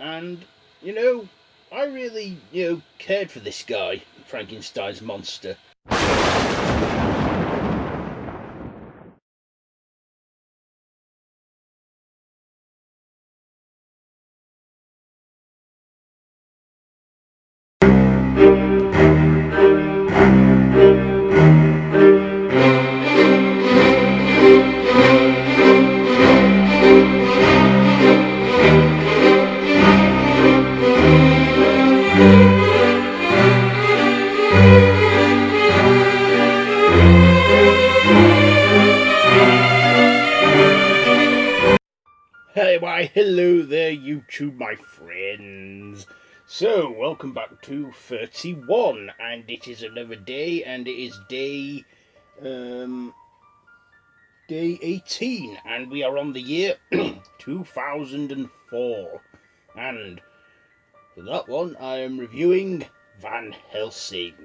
and, I really, cared for this guy, Frankenstein's monster. Hey, why, hello there, YouTube, my friends. So, welcome back to 31, and it is another day, and it is day 18, and we are on the year 2004. And for that one, I am reviewing Van Helsing.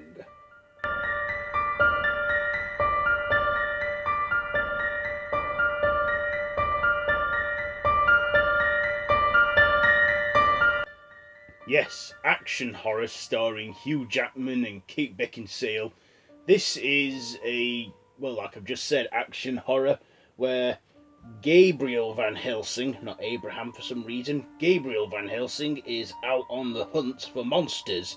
Yes, action horror starring Hugh Jackman and Kate Beckinsale. This is like I've just said, action horror where Gabriel Van Helsing, not Abraham for some reason, Gabriel Van Helsing is out on the hunt for monsters,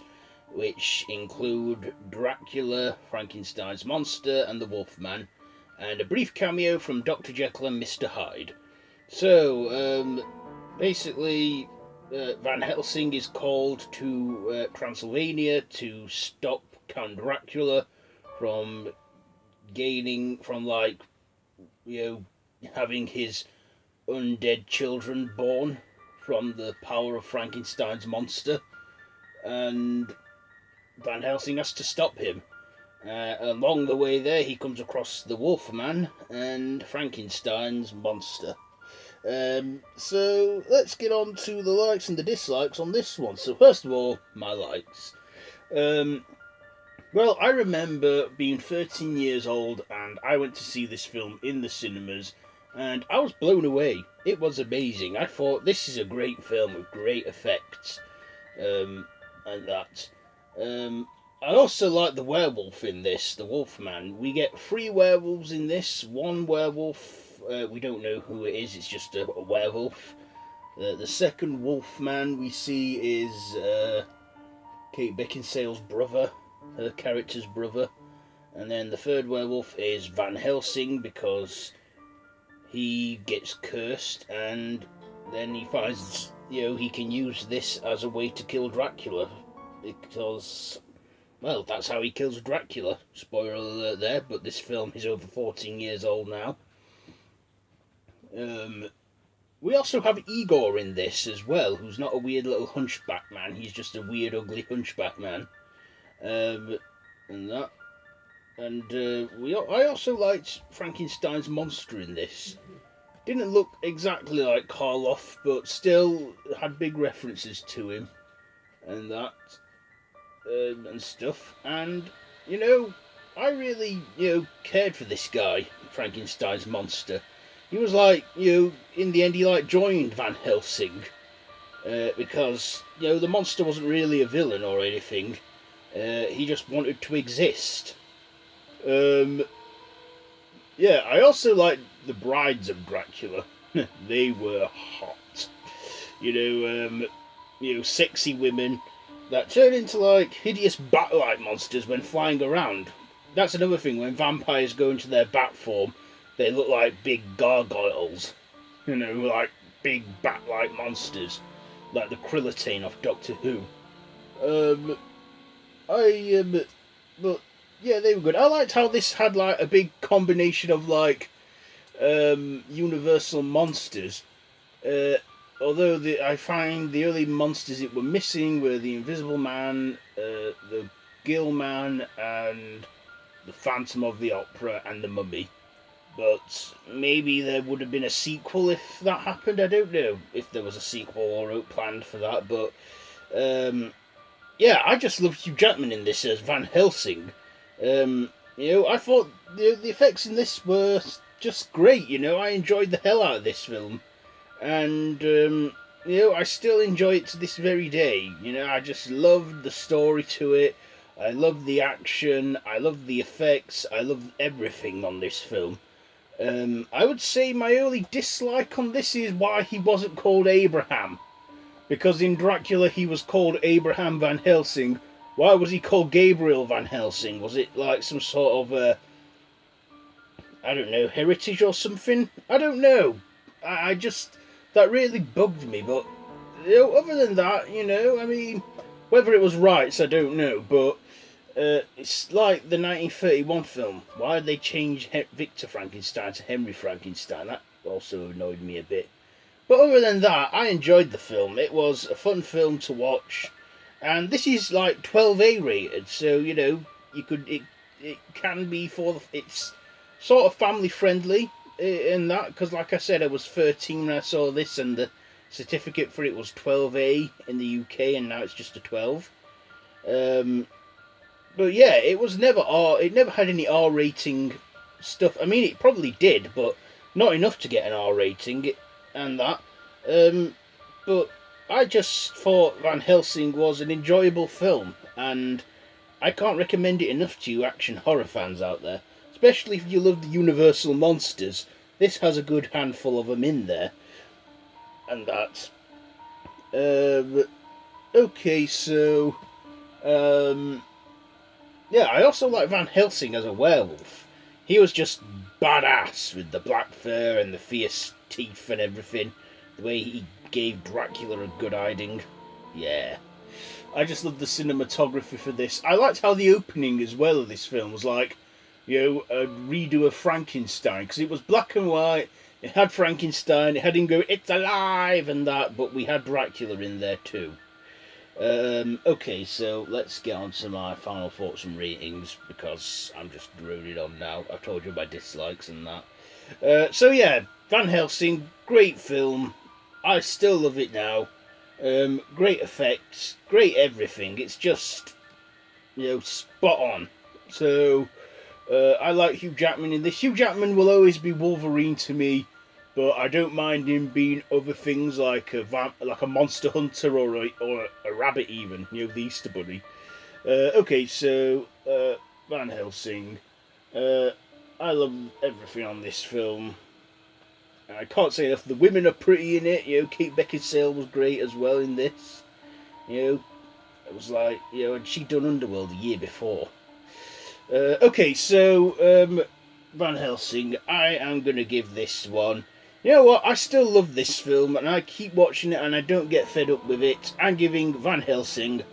which include Dracula, Frankenstein's monster, and the Wolfman, and a brief cameo from Dr. Jekyll and Mr. Hyde. So, basically, Van Helsing is called to Transylvania to stop Count Dracula from having his undead children born from the power of Frankenstein's monster, and Van Helsing has to stop him. Along the way there, he comes across the Wolfman and Frankenstein's monster. So let's get on to the likes and the dislikes on this one. So first of all, my likes. Well, I remember being 13 years old and I went to see this film in the cinemas and I was blown away. It was amazing. I thought, this is a great film with great effects, and that. I also like the werewolf in this, the Wolfman. We get 3 werewolves in this. One werewolf, we don't know who it is, it's just a werewolf. The second Wolfman we see is Kate Beckinsale's brother, her character's brother. And then the third werewolf is Van Helsing, because he gets cursed and then he finds, he can use this as a way to kill Dracula. Because, well, that's how he kills Dracula. Spoiler alert there, but this film is over 14 years old now. We also have Igor in this as well, who's not a weird little hunchback man. He's just a weird, ugly hunchback man. And that. And I also liked Frankenstein's monster in this. Didn't look exactly like Karloff, but still had big references to him. And that. And stuff. And, I really, cared for this guy, Frankenstein's monster. He was like, in the end he joined Van Helsing. Because, the monster wasn't really a villain or anything. He just wanted to exist. I also liked the brides of Dracula. They were hot. Sexy women that turn into hideous bat-like monsters when flying around. That's another thing, when vampires go into their bat form, they look like big gargoyles. Like big bat-like monsters. Like the Krillitane off Doctor Who. But yeah, they were good. I liked how this had a big combination of universal monsters. Although I find the early monsters it were missing were the Invisible Man, the Gill Man, and the Phantom of the Opera, and the Mummy. But maybe there would have been a sequel if that happened. I don't know if there was a sequel or planned for that. But I just love Hugh Jackman in this as Van Helsing. I thought the effects in this were just great. I enjoyed the hell out of this film. And I still enjoy it to this very day. I just love the story to it. I love the action. I love the effects. I love everything on this film. I would say my only dislike on this is why he wasn't called Abraham. Because in Dracula he was called Abraham Van Helsing. Why was he called Gabriel Van Helsing? Was it like some sort of, I don't know, heritage or something? I don't know. I just, that really bugged me. But, other than that, I mean, whether it was rights, I don't know. But it's like the 1931 film. Why did they change Victor Frankenstein to Henry Frankenstein? That also annoyed me a bit. But other than that, I enjoyed the film. It was a fun film to watch. And this is like 12A rated, so, it can be it's sort of family friendly in that, because like I said, I was 13 when I saw this, and the certificate for it was 12A in the UK, and now it's just a 12. But yeah, it never had any R rating stuff. I mean, it probably did, but not enough to get an R rating and that. But I just thought Van Helsing was an enjoyable film, and I can't recommend it enough to you action horror fans out there. Especially if you love the Universal monsters. This has a good handful of them in there. And that. Okay, so... yeah, I also like Van Helsing as a werewolf. He was just badass with the black fur and the fierce teeth and everything. The way he gave Dracula a good hiding. Yeah. I just love the cinematography for this. I liked how the opening as well of this film was like, a redo of Frankenstein. Because it was black and white. It had Frankenstein. It had him go, "It's alive!" and that. But we had Dracula in there too. Okay, so let's get on to my final thoughts and ratings, because I'm just droning on now. I've told you my dislikes and that. So yeah, Van Helsing, great film. I still love it now. Great effects, great everything. It's just, spot on. So, I like Hugh Jackman in this. Hugh Jackman will always be Wolverine to me, but I don't mind him being other things like a monster hunter or a rabbit even. The Easter Bunny. Okay, so Van Helsing. I love everything on this film. I can't say enough. The women are pretty in it. Kate Beckinsale was great as well in this. It was like, and she'd done Underworld the year before. Okay, so Van Helsing, I am going to give this one. You know what? I still love this film, and I keep watching it, and I don't get fed up with it. I'm giving Van Helsing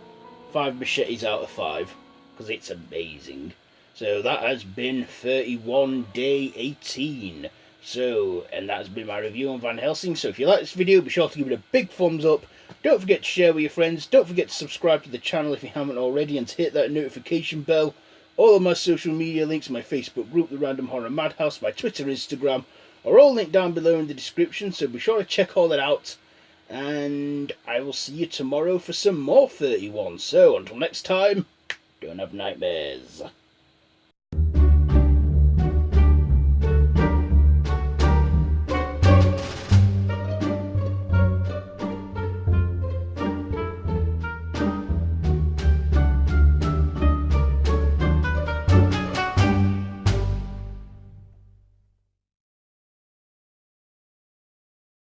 5 machetes out of 5, because it's amazing. So that has been 31 Day 18. So, and that's been my review on Van Helsing. So if you like this video, be sure to give it a big thumbs up. Don't forget to share with your friends. Don't forget to subscribe to the channel if you haven't already, and to hit that notification bell. All of my social media links, my Facebook group, The Random Horror Madhouse, my Twitter, Instagram, are all linked down below in the description. So be sure to check all that out. And I will see you tomorrow for some more 31. So until next time, don't have nightmares.